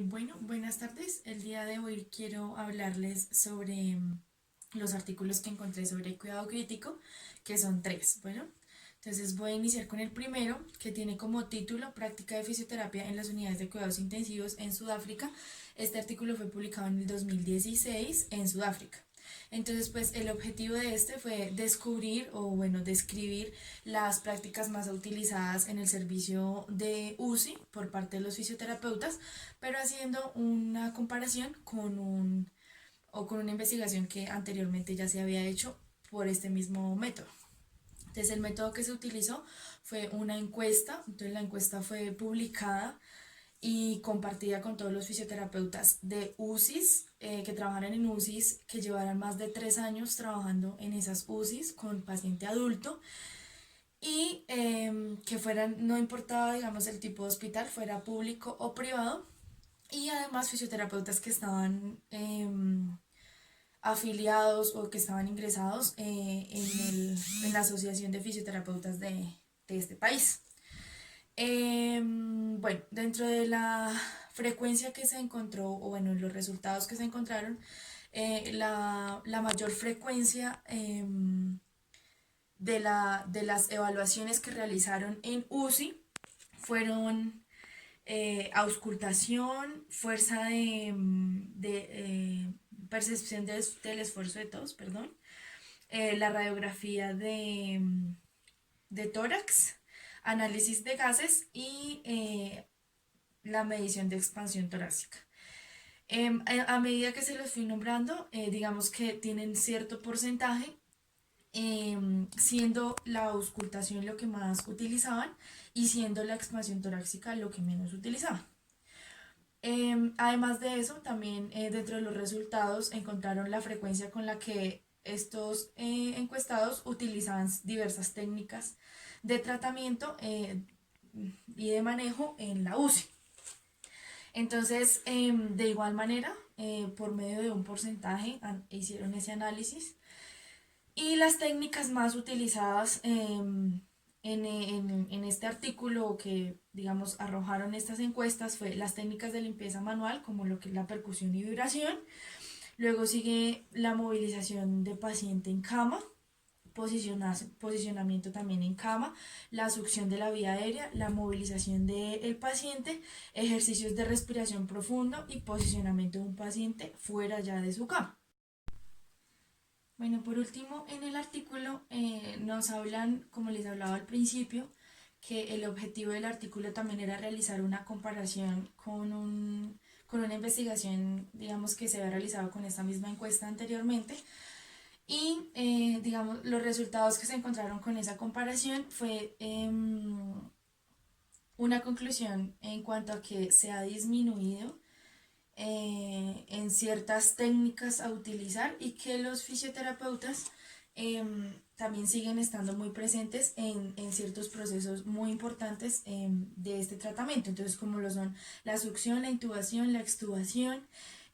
Bueno, buenas tardes. El día de hoy quiero hablarles sobre los artículos que encontré sobre el cuidado crítico, que son tres. Bueno, entonces voy a iniciar con el primero, que tiene como título Práctica de fisioterapia en las unidades de cuidados intensivos en Sudáfrica. Este artículo fue publicado en el 2016 en Sudáfrica. Entonces, pues el objetivo de este fue descubrir o bueno, describir las prácticas más utilizadas en el servicio de UCI por parte de los fisioterapeutas, pero haciendo una comparación con con una investigación que anteriormente ya se había hecho por este mismo método. Entonces el método que se utilizó fue una encuesta, entonces la encuesta fue publicada y compartida con todos los fisioterapeutas de UCIs, que trabajaran en UCIs, que llevaran más de 3 años trabajando en esas UCIs con paciente adulto y que fueran, no importaba, digamos, el tipo de hospital, fuera público o privado, y además fisioterapeutas que estaban afiliados o que estaban ingresados en la Asociación de Fisioterapeutas de este país. Bueno, dentro de la frecuencia que se encontró, o bueno, los resultados que se encontraron, la mayor frecuencia de las evaluaciones que realizaron en UCI fueron auscultación, fuerza de percepción del esfuerzo de todos, perdón, la radiografía de tórax, análisis de gases y la medición de expansión torácica. A medida que se los fui nombrando, digamos que tienen cierto porcentaje, siendo la auscultación lo que más utilizaban y siendo la expansión torácica lo que menos utilizaban. Además de eso, también dentro de los resultados encontraron la frecuencia con la que estos encuestados utilizaban diversas técnicas de tratamiento y de manejo en la UCI. Entonces, de igual manera, por medio de un porcentaje, hicieron ese análisis y las técnicas más utilizadas en este artículo que, digamos, arrojaron estas encuestas fue las técnicas de limpieza manual, como lo que es la percusión y vibración. Luego sigue la movilización de paciente en cama, posicionamiento también en cama, la succión de la vía aérea, la movilización del paciente, ejercicios de respiración profundo y posicionamiento de un paciente fuera ya de su cama. Bueno, por último, en el artículo nos hablan, como les hablaba al principio, que el objetivo del artículo también era realizar una comparación con una investigación, digamos, que se había realizado con esta misma encuesta anteriormente. Y, digamos, los resultados que se encontraron con esa comparación fue una conclusión en cuanto a que se ha disminuido en ciertas técnicas a utilizar y que los fisioterapeutas también siguen estando muy presentes en ciertos procesos muy importantes de este tratamiento. Entonces, como lo son la succión, la intubación, la extubación,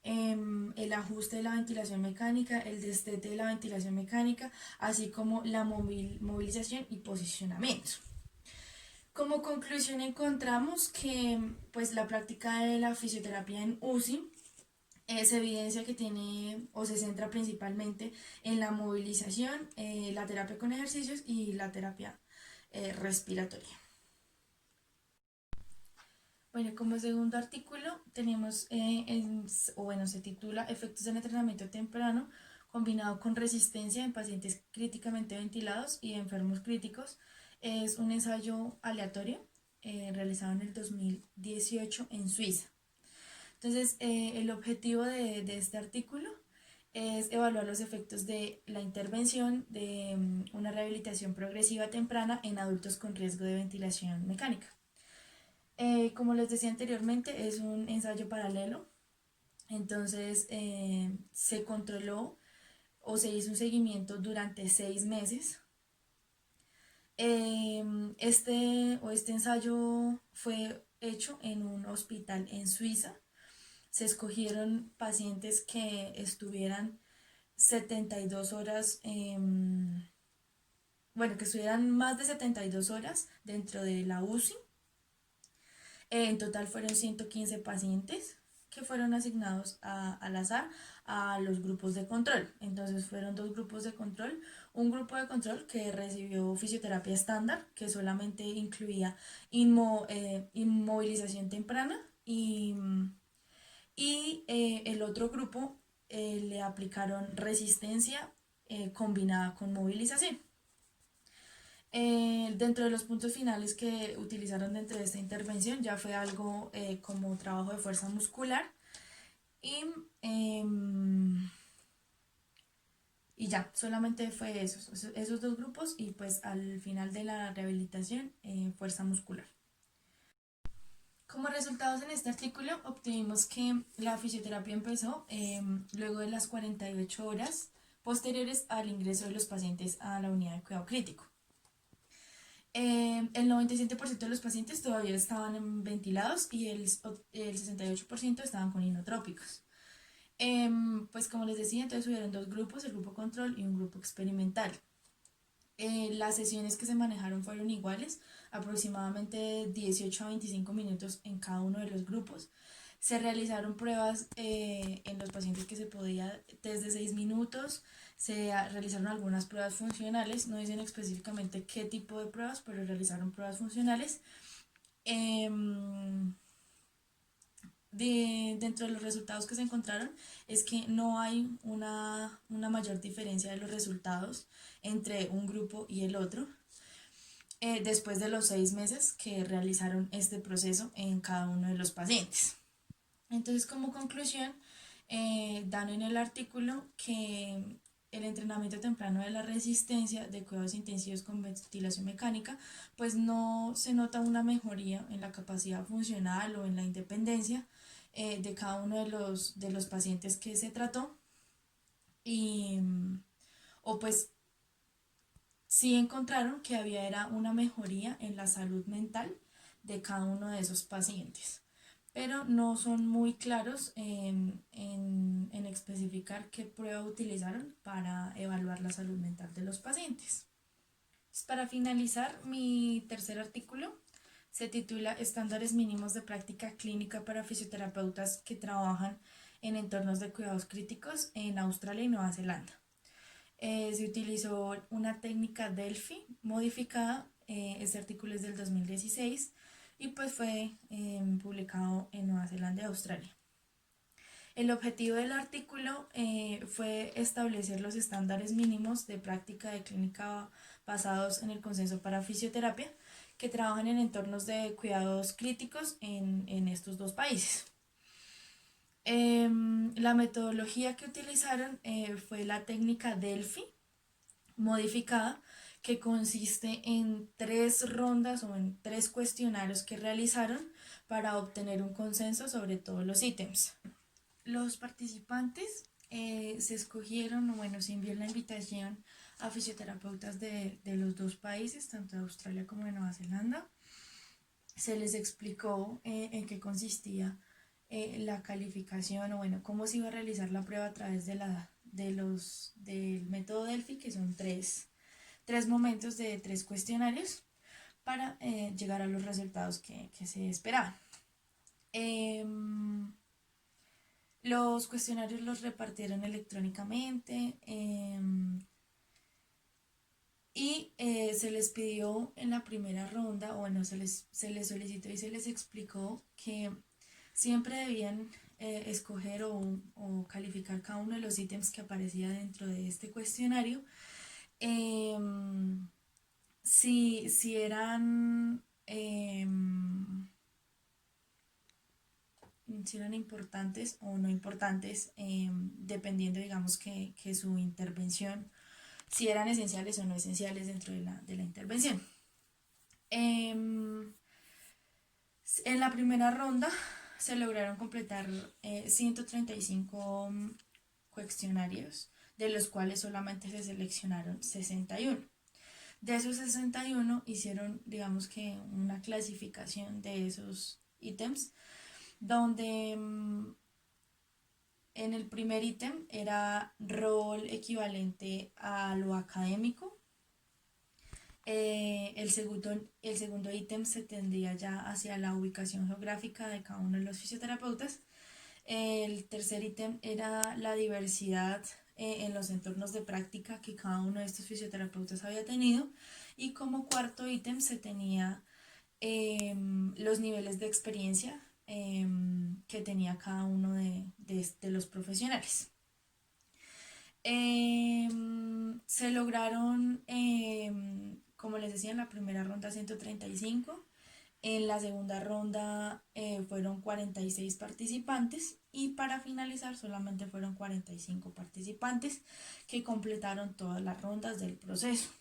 el ajuste de la ventilación mecánica, el destete de la ventilación mecánica, así como la movilización y posicionamiento. Como conclusión encontramos que pues la práctica de la fisioterapia en UCI se evidencia que tiene o se centra principalmente en la movilización, la terapia con ejercicios y la terapia respiratoria. Bueno, como segundo artículo tenemos, o bueno, se titula Efectos del entrenamiento temprano combinado con resistencia en pacientes críticamente ventilados y enfermos críticos. Es un ensayo aleatorio realizado en el 2018 en Suiza. Entonces, el objetivo de este artículo es evaluar los efectos de la intervención de una rehabilitación progresiva temprana en adultos con riesgo de ventilación mecánica. Como les decía anteriormente, es un ensayo paralelo, entonces se controló o se hizo un seguimiento durante 6 meses. Este ensayo fue hecho en un hospital en Suiza. Se escogieron pacientes que estuvieran 72 horas, bueno, que estuvieran más de 72 horas dentro de la UCI. En total fueron 115 pacientes. que fueron asignados al azar a los grupos de control. Entonces fueron dos grupos de control. Un grupo de control que recibió fisioterapia estándar, que solamente incluía inmovilización temprana y el otro grupo le aplicaron resistencia combinada con movilización. Dentro de los puntos finales que utilizaron dentro de esta intervención ya fue algo como trabajo de fuerza muscular y, em, y ya, solamente fue esos dos grupos y pues al final de la rehabilitación fuerza muscular. Como resultados en este artículo obtuvimos que la fisioterapia empezó luego de las 48 horas posteriores al ingreso de los pacientes a la unidad de cuidado crítico. El 97% de los pacientes todavía estaban ventilados y el 68% estaban con inotrópicos. Pues como les decía, entonces hubieron dos grupos, el grupo control y un grupo experimental. Las sesiones que se manejaron fueron iguales, aproximadamente 18 a 25 minutos en cada uno de los grupos. Se realizaron pruebas en los pacientes que se podía desde 6 minutos, realizaron algunas pruebas funcionales, no dicen específicamente qué tipo de pruebas, pero realizaron pruebas funcionales. Dentro de los resultados que se encontraron es que no hay una mayor diferencia de los resultados entre un grupo y el otro después de los 6 meses que realizaron este proceso en cada uno de los pacientes. Entonces, como conclusión, dan en el artículo que el entrenamiento temprano de la resistencia de cuidados intensivos con ventilación mecánica, pues no se nota una mejoría en la capacidad funcional o en la independencia de cada uno de los pacientes que se trató y, o pues sí encontraron que había era una mejoría en la salud mental de cada uno de esos pacientes, pero no son muy claros en especificar qué prueba utilizaron para evaluar la salud mental de los pacientes. Para finalizar, mi tercer artículo se titula Estándares mínimos de práctica clínica para fisioterapeutas que trabajan en entornos de cuidados críticos en Australia y Nueva Zelanda. Se utilizó una técnica Delphi modificada, este artículo es del 2016 y pues fue publicado en Nueva Zelanda y Australia. El objetivo del artículo fue establecer los estándares mínimos de práctica de clínica basados en el consenso para fisioterapia que trabajan en entornos de cuidados críticos en estos dos países. La metodología que utilizaron fue la técnica Delphi modificada, que consiste en 3 rondas o en 3 cuestionarios que realizaron para obtener un consenso sobre todos los ítems. Los participantes se escogieron, bueno, se envió la invitación a fisioterapeutas de los dos países, tanto de Australia como de Nueva Zelanda. Se les explicó en qué consistía la calificación o bueno, cómo se iba a realizar la prueba a través del método Delphi, que son tres momentos de 3 cuestionarios para llegar a los resultados que se esperaban. Los cuestionarios los repartieron electrónicamente y se les pidió en la primera ronda, o bueno, se les solicitó y se les explicó que siempre debían escoger o calificar cada uno de los ítems que aparecía dentro de este cuestionario. Si eran si eran importantes o no importantes, dependiendo, digamos, que su intervención, si eran esenciales o no esenciales dentro de la intervención. En la primera ronda se lograron completar 135 cuestionarios, de los cuales solamente se seleccionaron 61. De esos 61 hicieron, digamos que, una clasificación de esos ítems, donde en el primer ítem era rol equivalente a lo académico. El segundo ítem se tendría ya hacia la ubicación geográfica de cada uno de los fisioterapeutas. El tercer ítem era la diversidad en los entornos de práctica que cada uno de estos fisioterapeutas había tenido. Y como cuarto ítem se tenía los niveles de experiencia que tenía cada uno de los profesionales. Se lograron, como les decía, en la primera ronda 135. En la segunda ronda fueron 46 participantes y para finalizar solamente fueron 45 participantes que completaron todas las rondas del proceso.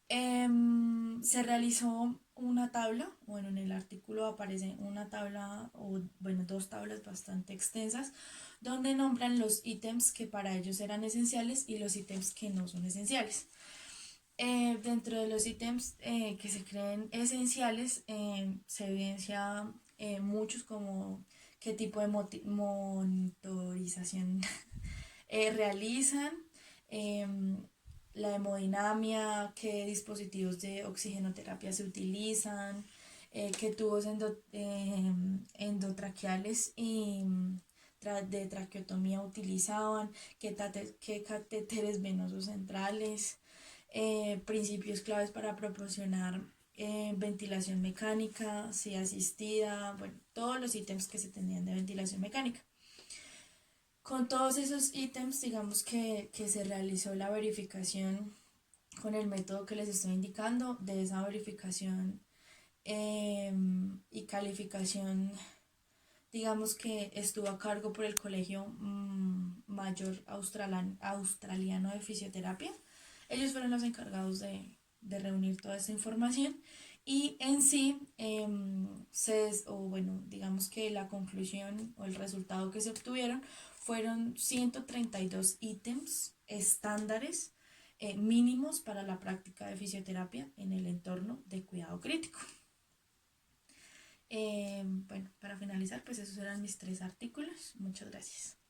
Se realizó una tabla, bueno, en el artículo aparece una tabla, o bueno, dos tablas bastante extensas, donde nombran los ítems que para ellos eran esenciales y los ítems que no son esenciales. Dentro de los ítems que se creen esenciales, se evidencia muchos como qué tipo de monitorización realizan, em, la hemodinamia, qué dispositivos de oxigenoterapia se utilizan, qué tubos endotraqueales y de traqueotomía utilizaban, qué catéteres venosos centrales, principios claves para proporcionar ventilación mecánica, si asistida, bueno, todos los ítems que se tenían de ventilación mecánica. Con todos esos ítems, digamos que se realizó la verificación con el método que les estoy indicando. De esa verificación y calificación, digamos que estuvo a cargo por el Colegio Mayor Australiano de Fisioterapia. Ellos fueron los encargados de reunir toda esta información y en sí, bueno, digamos que la conclusión o el resultado que se obtuvieron fueron 132 ítems estándares mínimos para la práctica de fisioterapia en el entorno de cuidado crítico. Bueno, para finalizar, pues esos eran mis 3 artículos. Muchas gracias.